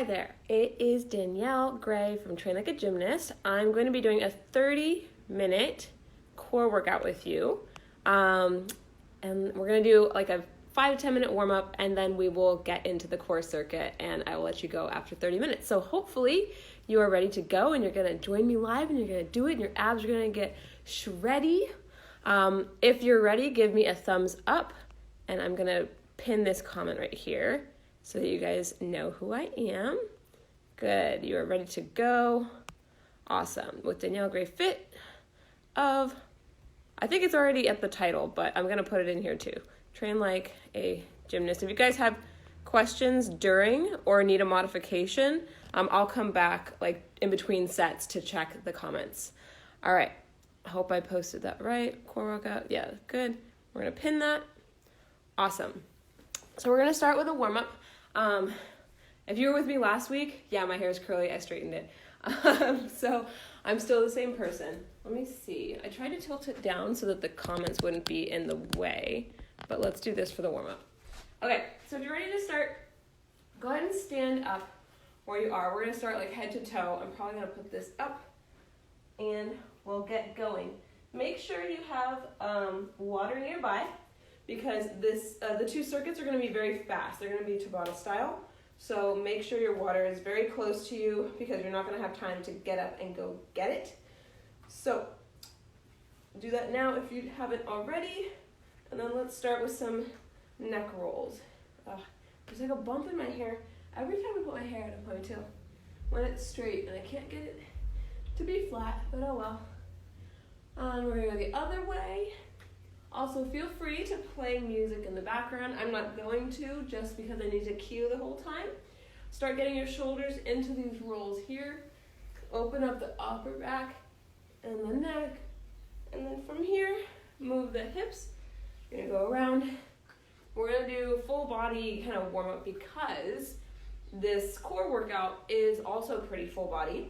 Hi there, it is Danielle Gray from Train Like a Gymnast. I'm going to be doing a 30-minute core workout with you. And we're going to do like a 5 to 10 minute warm up, and then we will get into the core circuit, and I will let you go after 30 minutes. So hopefully you are ready to go, and you're going to join me live, and you're going to do it, and your abs are going to get shreddy. If you're ready, give me a thumbs up, and I'm going to pin this comment right here so that you guys know who I am. Good, you are ready to go. Awesome. With Danielle Gray Fit of, I think it's already at the title, but I'm going to put it in here too. Train like a gymnast. If you guys have questions during or need a modification, I'll come back like in between sets to check the comments. All right. I hope I posted that right. Core workout. Yeah, good. We're going to pin that. Awesome. So we're going to start with a warm-up. If you were with me last week, yeah, my hair is curly. I straightened it. So I'm still the same person. Let me see. I tried to tilt it down so that the comments wouldn't be in the way, but let's do this for the warm-up. Okay, so if you're ready to start, go ahead and stand up where you are. We're going to start like head to toe. I'm probably going to put this up, and we'll get going. Make sure you have water nearby, because the two circuits are going to be very fast. They're going to be Tabata style. So make sure your water is very close to you, because you're not going to have time to get up and go get it. So do that now if you haven't already. And then let's start with some neck rolls. There's like a bump in my hair every time I put my hair in a ponytail when it's straight, and I can't get it to be flat, but oh well. We're going to go the other way. Also, feel free to play music in the background. I'm not going to, just because I need to cue the whole time. Start getting your shoulders into these rolls here. Open up the upper back and the neck. And then from here, move the hips. You're going to go around. We're going to do full body kind of warm up, because this core workout is also pretty full body.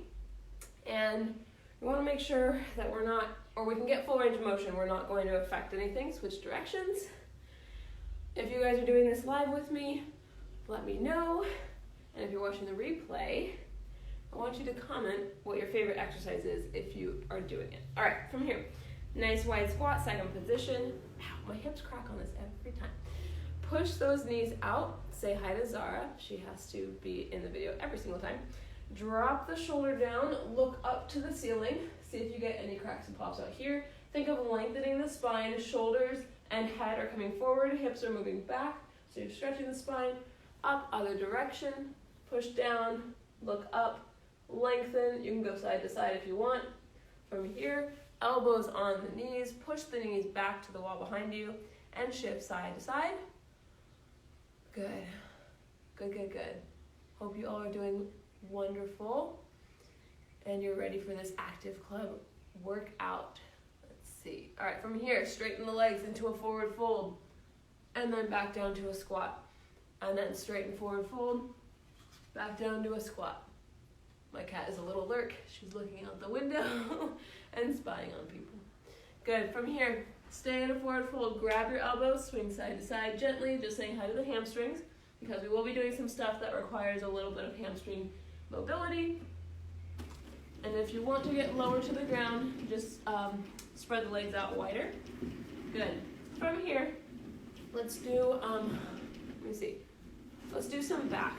And we want to make sure that we're not, or we can get full range of motion, we're not going to affect anything. Switch directions. If you guys are doing this live with me, let me know. And if you're watching the replay, I want you to comment what your favorite exercise is if you are doing it. All right, from here, nice wide squat, second position. Ow, my hips crack on this every time. Push those knees out. Say hi to Zara. She has to be in the video every single time. Drop the shoulder down, look up to the ceiling, see if you get any cracks and pops out here. Think of lengthening the spine, shoulders and head are coming forward, hips are moving back, so you're stretching the spine. Up, other direction, push down, look up, lengthen. You can go side to side if you want. From here, elbows on the knees, push the knees back to the wall behind you, and shift side to side. Good, good, good, good. Hope you all are doing wonderful, and you're ready for this active club workout. Let's see. All right, from here, straighten the legs into a forward fold, and then back down to a squat, and then straighten forward fold, back down to a squat. My cat is a little lurk. She's looking out the window and spying on people. Good. From here, stay in a forward fold, grab your elbows, swing side to side gently, just saying hi to the hamstrings, because we will be doing some stuff that requires a little bit of hamstring mobility. And if you want to get lower to the ground, just spread the legs out wider. Good. From here, let's do, let's do some back.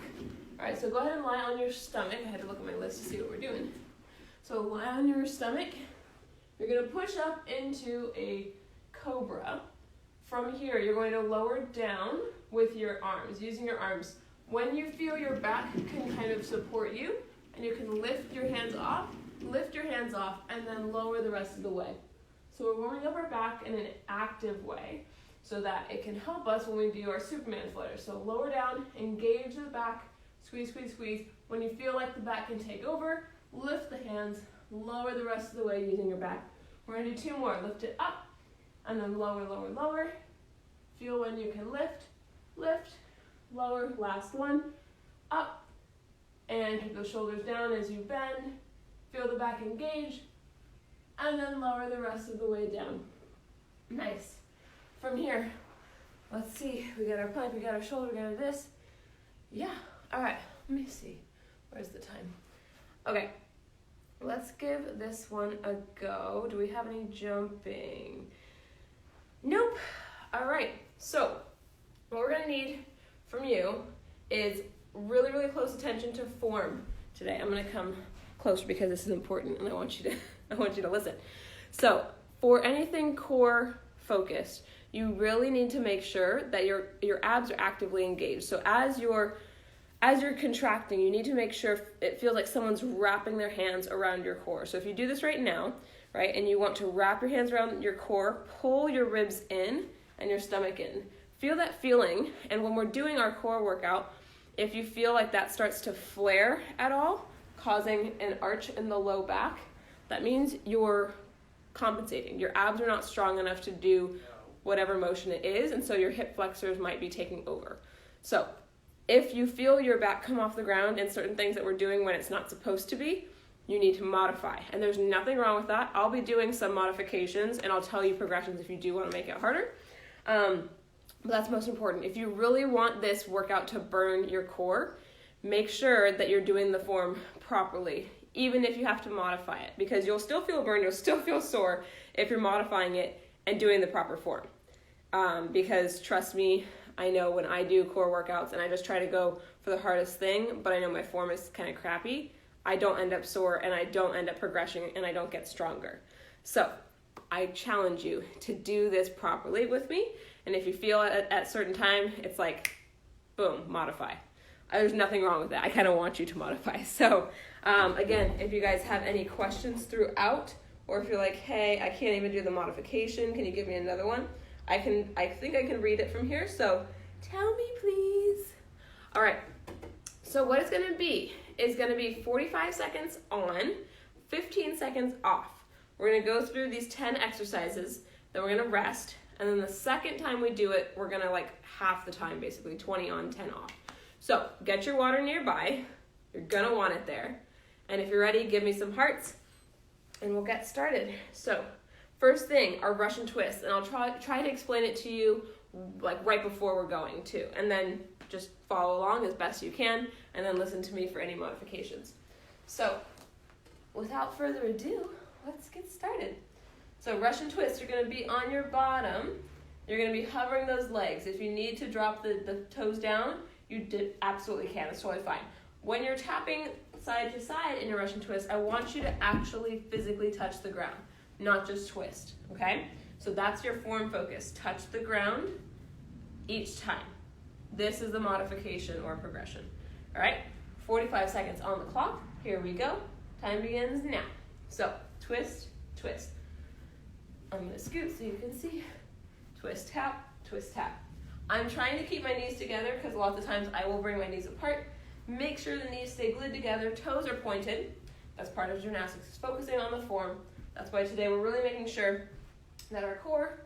All right, so go ahead and lie on your stomach. I had to look at my list to see what we're doing. So lie on your stomach. You're gonna push up into a cobra. From here, you're going to lower down with your arms, using your arms. When you feel your back can kind of support you, and you can lift your hands off, and then lower the rest of the way. So we're warming up our back in an active way, so that it can help us when we do our Superman flutter. So lower down, engage the back, squeeze, squeeze, squeeze. When you feel like the back can take over, lift the hands, lower the rest of the way using your back. We're gonna do 2 more. Lift it up, and then lower, lower, lower. Feel when you can lift, lift, lower, last one, up, and keep those shoulders down as you bend. Feel the back engage, and then lower the rest of the way down. Nice. From here, let's see, we got our plank, we got our shoulder, we got our this. Yeah, all right, let me see. Okay, let's give this one a go. Do we have any jumping? Nope. All right, so what we're gonna need from you is really, really close attention to form today. I'm gonna come closer because this is important and I want you to listen. So for anything core focused, you really need to make sure that your abs are actively engaged. So as you're contracting, you need to make sure it feels like someone's wrapping their hands around your core. So if you do this right now, right, and you want to wrap your hands around your core, pull your ribs in and your stomach in. Feel that feeling, and when we're doing our core workout, if you feel like that starts to flare at all, causing an arch in the low back, that means you're compensating. Your abs are not strong enough to do whatever motion it is, and so your hip flexors might be taking over. So if you feel your back come off the ground in certain things that we're doing when it's not supposed to be, you need to modify. And there's nothing wrong with that. I'll be doing some modifications, and I'll tell you progressions if you do want to make it harder. But that's most important. If you really want this workout to burn your core, make sure that you're doing the form properly, even if you have to modify it, because you'll still feel burned, you'll still feel sore if you're modifying it and doing the proper form. Because trust me, I know when I do core workouts and I just try to go for the hardest thing, but I know my form is kind of crappy, I don't end up sore and I don't end up progressing and I don't get stronger. So I challenge you to do this properly with me. And if you feel at a certain time, it's like, boom, modify. There's nothing wrong with that. I kind of want you to modify. So again, if you guys have any questions throughout, or if you're like, hey, I can't even do the modification, can you give me another one? I think I can read it from here, so tell me please. All right, so what it's gonna be is gonna be 45 seconds on, 15 seconds off. We're gonna go through these 10 exercises, then we're gonna rest, and then the second time we do it, we're gonna like half the time, basically 20 on, 10 off. So get your water nearby, you're gonna want it there. And if you're ready, give me some hearts and we'll get started. So first thing, our Russian twist, and I'll try to explain it to you like right before we're going too. And then just follow along as best you can and then listen to me for any modifications. So without further ado, let's get started. So Russian twist, you're gonna be on your bottom. You're gonna be hovering those legs. If you need to drop the toes down, you absolutely can, it's totally fine. When you're tapping side to side in your Russian twist, I want you to actually physically touch the ground, not just twist, okay? So that's your form focus, touch the ground each time. This is the modification or progression, all right? 45 seconds on the clock, here we go. Time begins now. So twist, twist. I'm gonna scoot so you can see. Twist, tap, twist, tap. I'm trying to keep my knees together because lots of times I will bring my knees apart. Make sure the knees stay glued together, toes are pointed. That's part of gymnastics, it's focusing on the form. That's why today we're really making sure that our core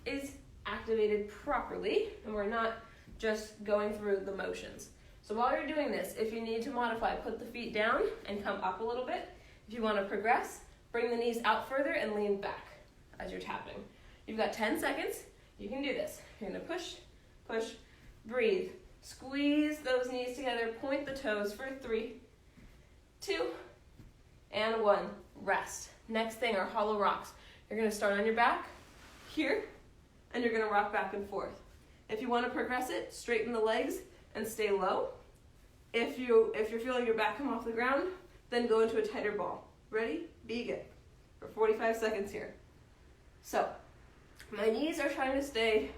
is activated properly and we're not just going through the motions. So while you're doing this, if you need to modify, put the feet down and come up a little bit. If you want to progress, bring the knees out further and lean back as you're tapping. You've got 10 seconds. You can do this. You're going to push, push, breathe. Squeeze those knees together. Point the toes for 3, 2, and 1. Rest. Next thing are hollow rocks. You're going to start on your back here, and you're going to rock back and forth. If you want to progress it, straighten the legs and stay low. If you're feeling your back come off the ground, then go into a tighter ball. Ready? Begin. For 45 seconds here. So, my knees are trying to stay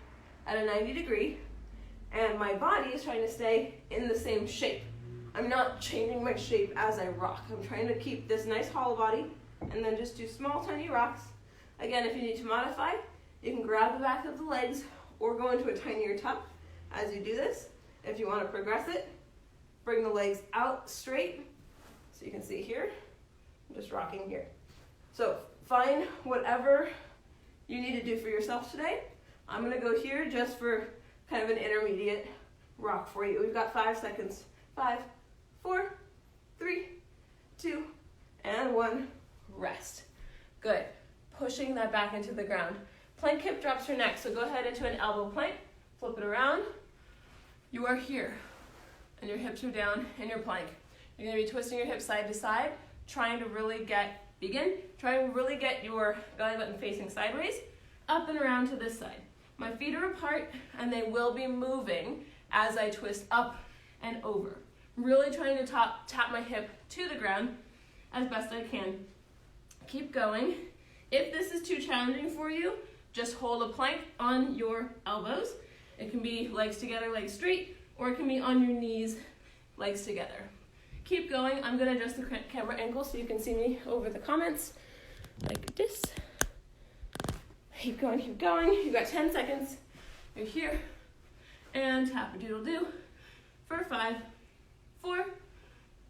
at a 90 degree, and my body is trying to stay in the same shape. I'm not changing my shape as I rock. I'm trying to keep this nice hollow body, and then just do small, tiny rocks. Again, if you need to modify, you can grab the back of the legs or go into a tinier tuck as you do this. If you want to progress it, bring the legs out straight. So you can see here, I'm just rocking here. So find whatever you need to do for yourself today. I'm going to go here just for kind of an intermediate rock for you. We've got 5 seconds. 5, 4, 3, 2, and 1. Rest. Good. Pushing that back into the ground. Plank hip drops your neck, so go ahead into an elbow plank. Flip it around. You are here, and your hips are down in your plank. You're gonna be twisting your hips side to side, trying to really get your belly button facing sideways, up and around to this side. My feet are apart and they will be moving as I twist up and over. Really trying to tap my hip to the ground as best I can. Keep going. If this is too challenging for you, just hold a plank on your elbows. It can be legs together, legs straight, or it can be on your knees, legs together. Keep going. I'm going to adjust the camera angle so you can see me over the comments, like this. Keep going, keep going. You've got 10 seconds. You're here. And tap a doodle do for 5, 4,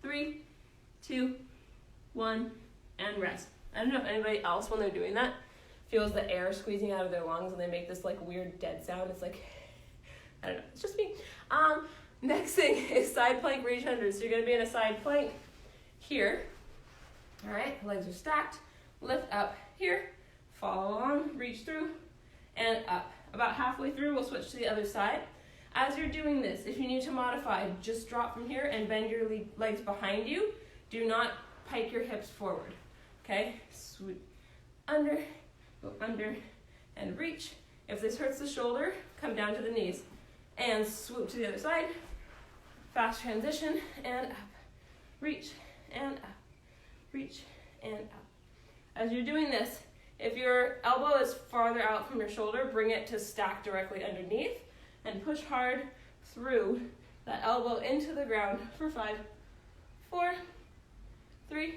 3, 2, 1, and rest. I don't know if anybody else, when they're doing that, feels the air squeezing out of their lungs and they make this like weird dead sound. It's like, I don't know, it's just me. Next thing is side plank reach under. So you're gonna be in a side plank here. All right, legs are stacked. Lift up here, follow along, reach through, and up. About halfway through, we'll switch to the other side. As you're doing this, if you need to modify, just drop from here and bend your legs behind you. Do not pike your hips forward, okay? Swoop under, go under, and reach. If this hurts the shoulder, come down to the knees. And swoop to the other side. Fast transition, and up. Reach, and up. Reach, and up. As you're doing this, if your elbow is farther out from your shoulder, bring it to stack directly underneath and push hard through that elbow into the ground for 5, 4, 3,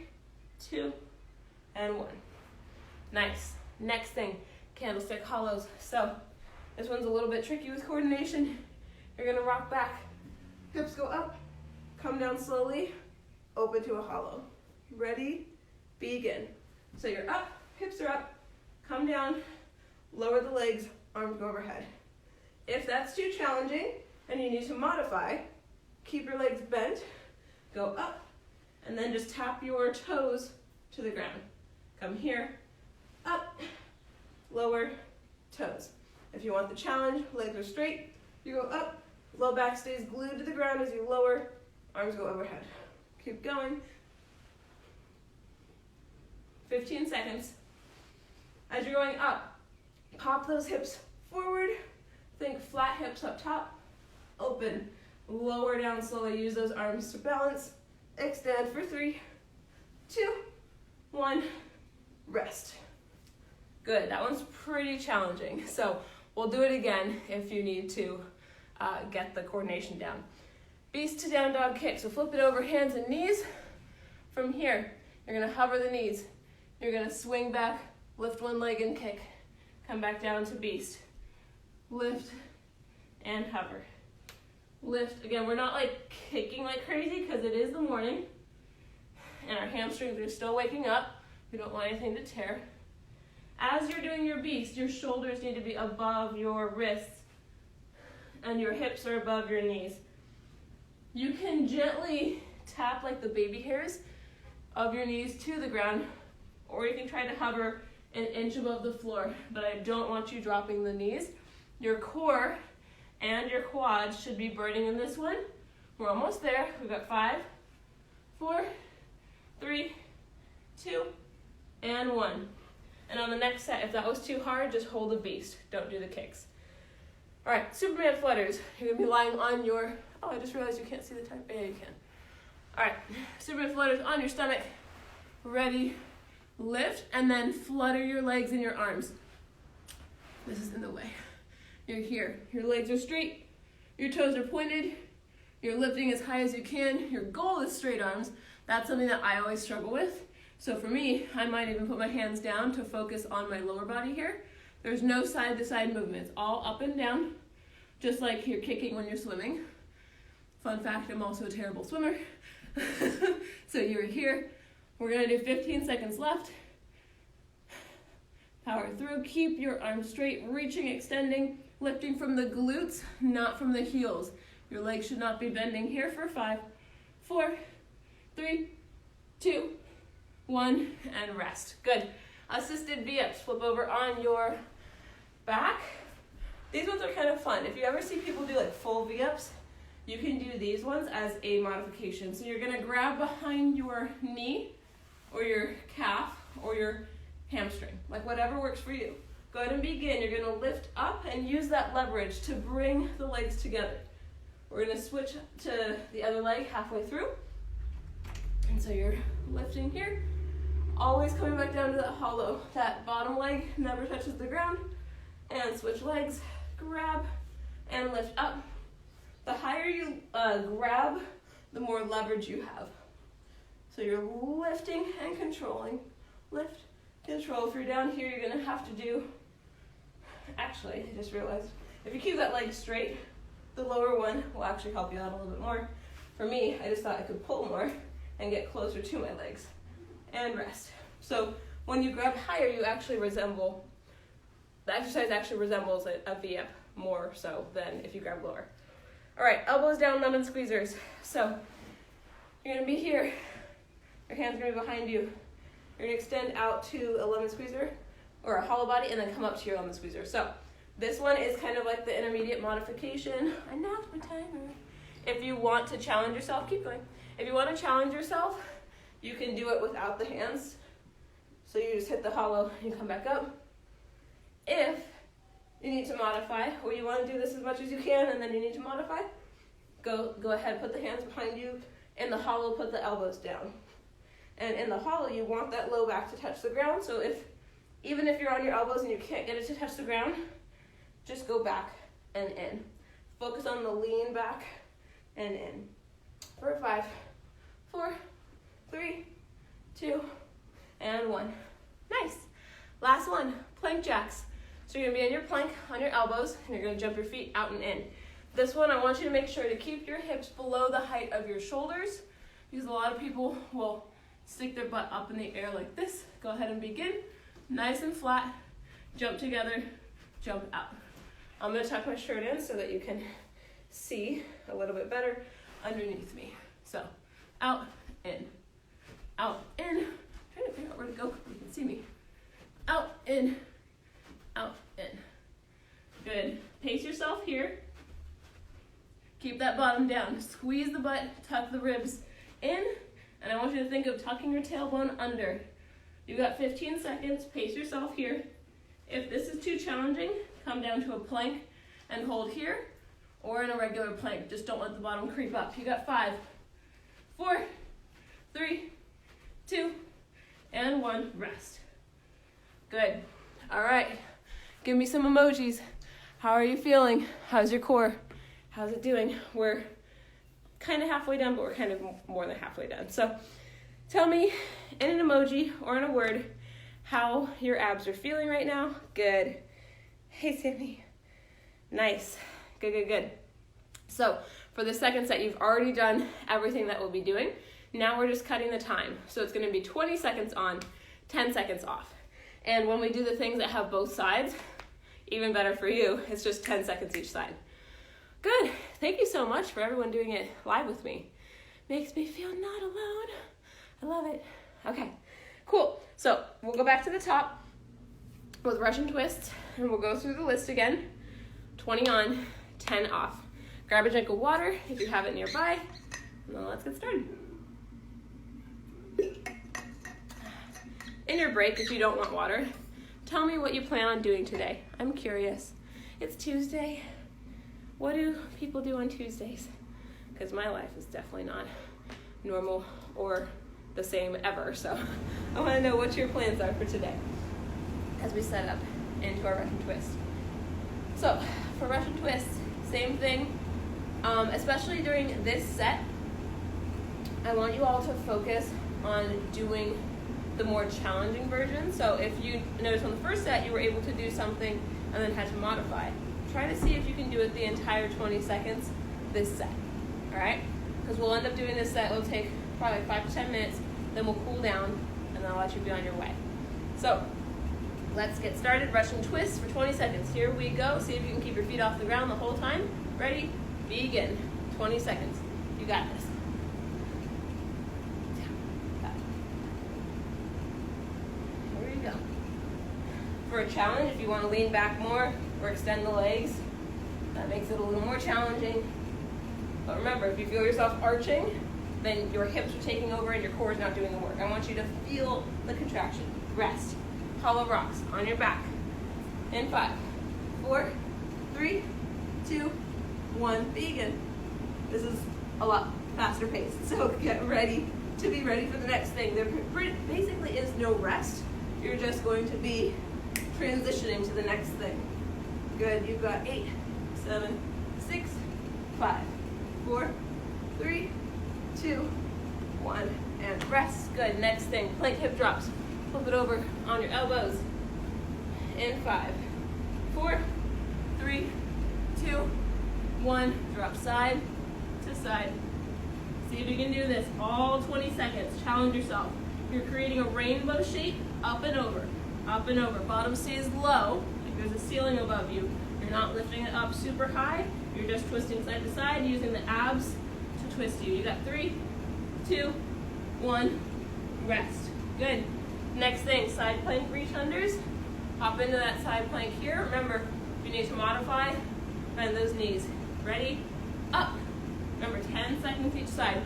2, and 1. Nice. Next thing, candlestick hollows. So this one's a little bit tricky with coordination. You're gonna rock back. Hips go up, come down slowly, open to a hollow. Ready, begin. So you're up, hips are up, come down, lower the legs, arms go overhead. If that's too challenging and you need to modify, keep your legs bent, go up, and then just tap your toes to the ground. Come here, up, lower, toes. If you want the challenge, legs are straight, you go up, low back stays glued to the ground as you lower, arms go overhead. Keep going. 15 seconds. As you're going up, pop those hips forward. Think flat hips up top, open, lower down slowly. Use those arms to balance. Extend for 3, 2, 1, rest. Good, that one's pretty challenging. So we'll do it again if you need to get the coordination down. Beast to down dog kick. So flip it over, hands and knees. From here, you're gonna hover the knees. You're gonna swing back, lift one leg and kick. Come back down to beast. Lift and hover. Lift. Again, we're not like kicking like crazy because it is the morning and our hamstrings are still waking up. We don't want anything to tear. As you're doing your beast, your shoulders need to be above your wrists and your hips are above your knees. You can gently tap like the baby hairs of your knees to the ground, or you can try to hover an inch above the floor, but I don't want you dropping the knees. Your core and your quads should be burning in this one. We're almost there. We've got 5, 4, 3, 2, and 1. And on the next set, if that was too hard, just hold a beast. Don't do the kicks. All right, Superman flutters. You're gonna be lying on your, oh, I just realized you can't see the time. Yeah, you can. All right, Superman flutters on your stomach. Ready, lift, and then flutter your legs and your arms. This is in the way. You're here. Your legs are straight. Your toes are pointed. You're lifting as high as you can. Your goal is straight arms. That's something that I always struggle with. So for me, I might even put my hands down to focus on my lower body here. There's no side-to-side movement. It's all up and down, just like you're kicking when you're swimming. Fun fact, I'm also a terrible swimmer. So you're here. We're gonna do 15 seconds left. Power through. Keep your arms straight, reaching, extending, lifting from the glutes, not from the heels. Your legs should not be bending here for 5, 4, 3, 2, 1, and rest. Good. Assisted V-ups. Flip over on your back. These ones are kind of fun. If you ever see people do like full V-ups, you can do these ones as a modification. So you're gonna grab behind your knee or your calf or your hamstring, like whatever works for you. Go ahead and begin. You're gonna lift up and use that leverage to bring the legs together. We're gonna switch to the other leg halfway through. And so you're lifting here, always coming back down to that hollow. That bottom leg never touches the ground. And switch legs, grab and lift up. The higher you grab, the more leverage you have. So you're lifting and controlling. Lift, control. If you're down here, you're gonna have to do, actually, I just realized, if you keep that leg straight, the lower one will actually help you out a little bit more. For me, I just thought I could pull more and get closer to my legs. And rest. So when you grab higher, you actually resemble, the exercise actually resembles a V-up more so than if you grab lower. All right, elbows down, lemon squeezers. So you're gonna be here. Your hands are gonna be behind you. You're gonna extend out to a lemon squeezer or a hollow body and then come up to your lemon squeezer. So this one is kind of like the intermediate modification. I knocked my timer. If you want to challenge yourself, keep going. If you want to challenge yourself, you can do it without the hands. So you just hit the hollow and you come back up. If you need to modify, or you want to do this as much as you can and then you need to modify, go ahead, put the hands behind you. In the hollow, put the elbows down. And in the hollow, you want that low back to touch the ground. So even if you're on your elbows and you can't get it to touch the ground, just go back and in. Focus on the lean back and in. For 5, 4, 3, 2, and 1. Nice. Last one, plank jacks. So you're gonna be in your plank on your elbows, and you're gonna jump your feet out and in. This one, I want you to make sure to keep your hips below the height of your shoulders, because a lot of people will stick their butt up in the air like this. Go ahead and begin. Nice and flat. Jump together, jump out. I'm gonna tuck my shirt in so that you can see a little bit better underneath me. So, out, in, out, in. I'm trying to figure out where to go so you can see me. Out, in, out, in. Good. Pace yourself here. Keep that bottom down. Squeeze the butt, tuck the ribs in, and I want you to think of tucking your tailbone under. You got 15 seconds. Pace yourself here. If this is too challenging, come down to a plank and hold here, or in a regular plank. Just don't let the bottom creep up. You got 5, 4, 3, 2, and 1. Rest. Good. All right. Give me some emojis. How are you feeling? How's your core? How's it doing? We're kind of halfway done, but we're kind of more than halfway done. So tell me in an emoji or in a word how your abs are feeling right now. Good. Hey, Sammy. Nice. Good, good, good. So for the second set, you've already done everything that we'll be doing. Now we're just cutting the time. So it's going to be 20 seconds on, 10 seconds off. And when we do the things that have both sides, even better for you, it's just 10 seconds each side. Good. Thank you so much for everyone doing it live with me. Makes me feel not alone. I love it. Okay, cool. So we'll go back to the top with Russian twists, and we'll go through the list again. 20 on, 10 off. Grab a drink of water if you have it nearby, and then let's get started. In your break, if you don't want water, tell me what you plan on doing today. I'm curious. It's Tuesday. What do people do on Tuesdays? Because my life is definitely not normal or the same ever. So I want to know what your plans are for today as we set up into our Russian twist. So for Russian twist, same thing. Especially during this set, I want you all to focus on doing the more challenging version. So if you notice on the first set, you were able to do something and then had to modify. Try to see if you can do it the entire 20 seconds this set, all right? Because we'll end up doing this set, it'll take probably 5 to 10 minutes, then we'll cool down, and then I'll let you be on your way. So let's get started. Russian twist for 20 seconds. Here we go. See if you can keep your feet off the ground the whole time. Ready? Begin. 20 seconds. You got this. Here we go. For a challenge, if you want to lean back more or extend the legs, that makes it a little more challenging. But remember, if you feel yourself arching, then your hips are taking over and your core is not doing the work. I want you to feel the contraction. Rest. Hollow rocks on your back. In 5, 4, 3, 2, 1. Begin. This is a lot faster paced, so get ready to be ready for the next thing. There basically is no rest. You're just going to be transitioning to the next thing. Good. You've got 8, 7, 6, 5, 4, 3, 2, 1, and rest. Good. Next thing, plank hip drops. Flip it over on your elbows. In 5, 4, 3, 2, 1. Drop side to side. See if you can do this all 20 seconds. Challenge yourself. You're creating a rainbow shape, up and over, up and over. Bottom stays low, like there's a ceiling above you. You're not lifting it up super high. You're just twisting side to side, using the abs to twist you. You got 3, 2, 1, rest. Good. Next thing, side plank reach unders. Hop into that side plank here. Remember, if you need to modify, bend those knees. Ready? Up. Remember, 10 seconds each side.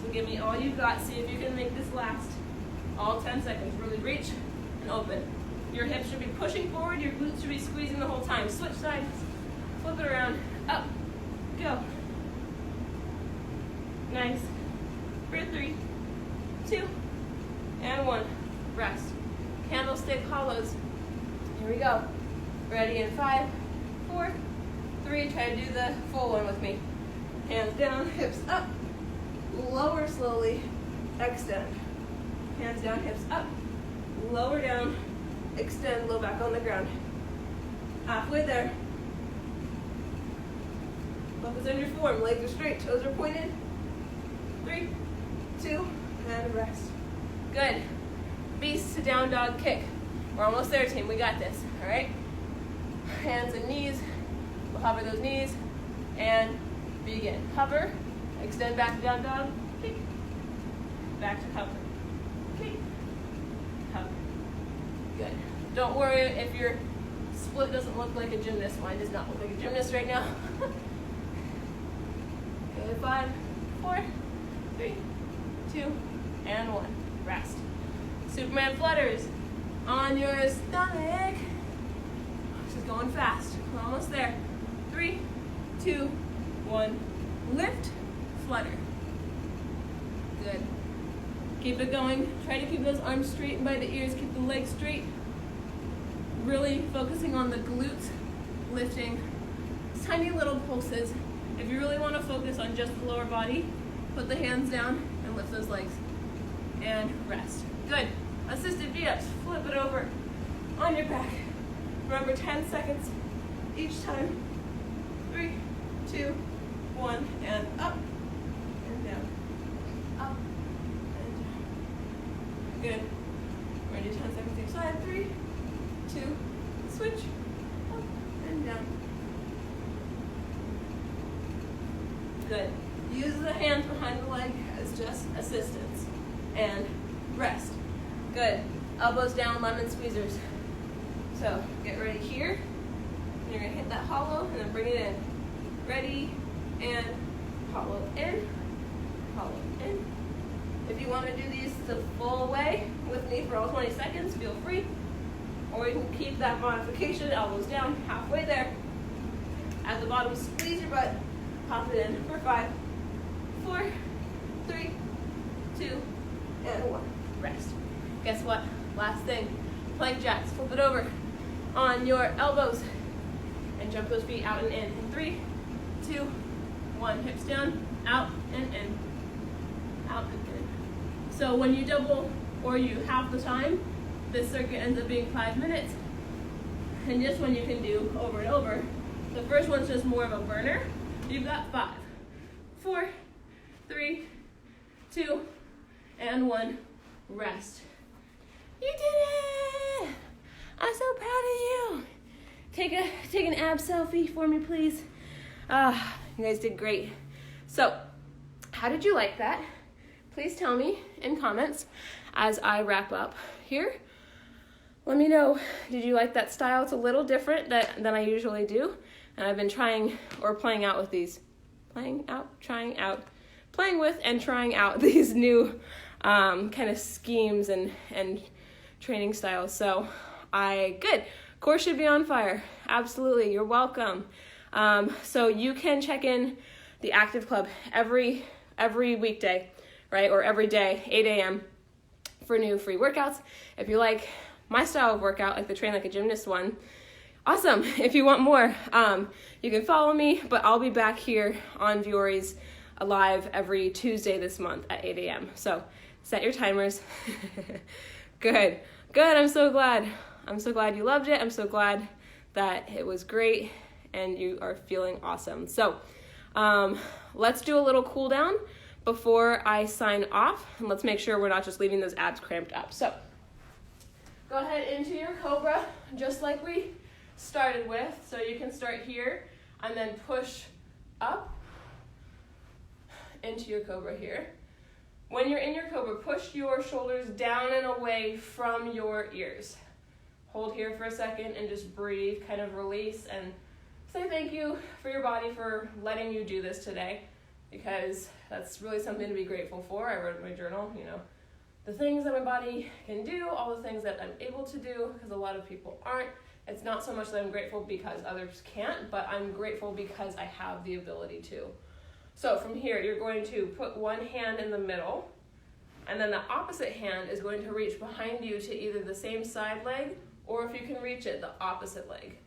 So give me all you've got. See if you can make this last. All 10 seconds. Really reach and open. Your hips should be pushing forward. Your glutes should be squeezing the whole time. Switch sides. Flip it around. Up. Go. Nice. For 3, 2, and 1. Rest. Candlestick hollows. Here we go. Ready in 5, 4, 3. Try to do the full one with me. Hands down, hips up. Lower slowly. Extend. Hands down, hips up. Lower down. Extend, low back on the ground. Halfway there. Focus on your form. Legs are straight, toes are pointed. 3, 2, and rest. Good. Beast to down dog kick. We're almost there, team. We got this. All right? Hands and knees. We'll hover those knees. And begin. Hover. Extend back to down dog. Kick. Back to hover. Kick. Hover. Good. Don't worry if your split doesn't look like a gymnast. Mine does not look like a gymnast right now. Good. 5, 4, 3, 2, and 1. Rest. Superman flutters on your stomach. This is going fast. We're almost there. 3, 2, 1. Lift, flutter. Good. Keep it going. Try to keep those arms straight by the ears. Keep the legs straight. Really focusing on the glutes, lifting tiny little pulses. If you really want to focus on just the lower body, put the hands down and lift those legs. And rest. Good. Assisted V-ups. Flip it over on your back. Remember, 10 seconds each time. 3, 2, 1, and up and down. Up and down. Good. We're going to do 10 seconds each side. 3, 2, switch. Up and down. Good. Use the hands behind the leg as just assistance. And rest. Good. Elbows down, lemon squeezers. So get ready here. And you're going to hit that hollow and then bring it in. Ready, and hollow in, hollow in. If you want to do these the full way with me for all 20 seconds, feel free. Or you can keep that modification, elbows down, halfway there. At the bottom, squeeze your butt. Pop it in for 5, 4, 3, 2, and 1. Rest. Guess what? Last thing. Plank jacks. Flip it over on your elbows. And jump those feet out and in. In 3, 2, 1. Hips down, out and in. Out and in. So when you double or you half the time, this circuit ends up being 5 minutes. And this one you can do over and over. The first one's just more of a burner. You've got 5, 4, 3, 2, and 1. Rest. You did it! I'm so proud of you. Take an ab selfie for me, please. You guys did great. So, how did you like that? Please tell me in comments as I wrap up here. Let me know, did you like that style? It's a little different than I usually do. And I've been trying or playing out with these playing with and trying out these new kind of schemes and training styles. So good. Course should be on fire. Absolutely. You're welcome. So you can check in the Active Club every weekday, right? Or every day, 8 a.m. for new free workouts. If you like my style of workout, like the Train Like a Gymnast one, awesome. If you want more, you can follow me, but I'll be back here on Vuori's live every Tuesday this month at 8 a.m. So set your timers. Good. I'm so glad. I'm so glad you loved it. I'm so glad that it was great and you are feeling awesome. So let's do a little cool down before I sign off, and let's make sure we're not just leaving those abs cramped up. So go ahead into your Cobra, just like we started with. So you can start here and then push up into your Cobra here. When you're in your Cobra, push your shoulders down and away from your ears. Hold here for a second and just breathe, kind of release and say thank you for your body for letting you do this today, because that's really something to be grateful for. I wrote in my journal, the things that my body can do, all the things that I'm able to do, because a lot of people aren't. It's not so much that I'm grateful because others can't, but I'm grateful because I have the ability to. So from here, you're going to put one hand in the middle, and then the opposite hand is going to reach behind you to either the same side leg, or if you can reach it, the opposite leg.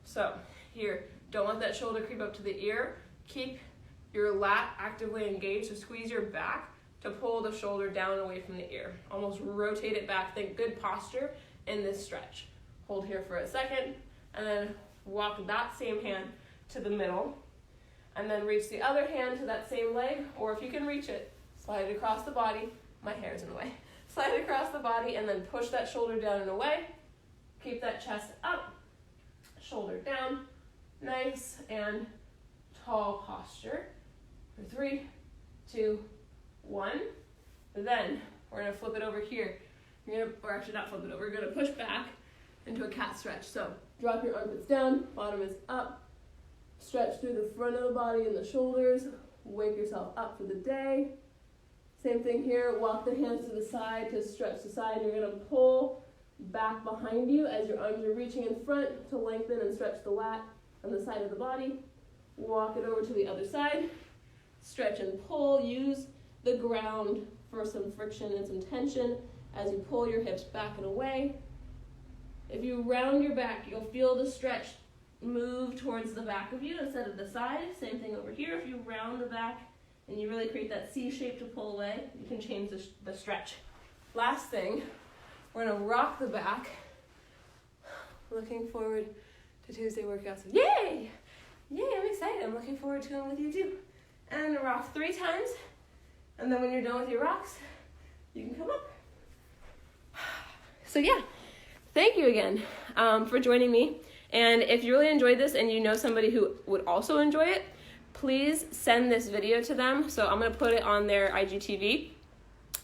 So here, don't let that shoulder creep up to the ear. Keep your lat actively engaged, so squeeze your back to pull the shoulder down and away from the ear. Almost rotate it back. Think good posture in this stretch. Hold here for a second, and then walk that same hand to the middle, and then reach the other hand to that same leg, or if you can reach it, slide it across the body. My hair's in the way. Slide it across the body, and then push that shoulder down and away. Keep that chest up, shoulder down. Nice and tall posture. For 3, 2, 1. Then we're going to flip it over here. Or actually not flip it over. We're going to push back into a cat stretch. So drop your armpits down, bottom is up. Stretch through the front of the body and the shoulders. Wake yourself up for the day. Same thing here. Walk the hands to the side to stretch the side. You're going to pull back behind you as your arms are reaching in front to lengthen and stretch the lat on the side of the body. Walk it over to the other side. Stretch and pull. Use the ground for some friction and some tension as you pull your hips back and away. If you round your back, you'll feel the stretch move towards the back of you instead of the side. Same thing over here. If you round the back and you really create that C shape to pull away, you can change the stretch. Last thing, we're going to rock the back. Looking forward to Tuesday workouts. Yay! I'm excited. I'm looking forward to them with you too. And rock 3 times. And then when you're done with your rocks, you can come up. So thank you again for joining me. And if you really enjoyed this and you know somebody who would also enjoy it, please send this video to them. So I'm going to put it on their IGTV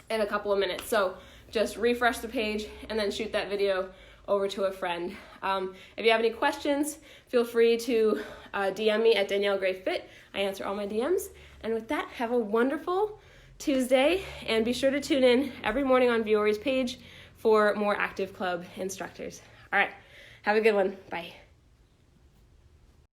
in a couple of minutes. So just refresh the page and then shoot that video over to a friend. If you have any questions, feel free to DM me at Danielle Gray Fit. I answer all my DMs. And with that, have a wonderful Tuesday, and be sure to tune in every morning on Vuori's page for more Active Club instructors. All right, have a good one. Bye.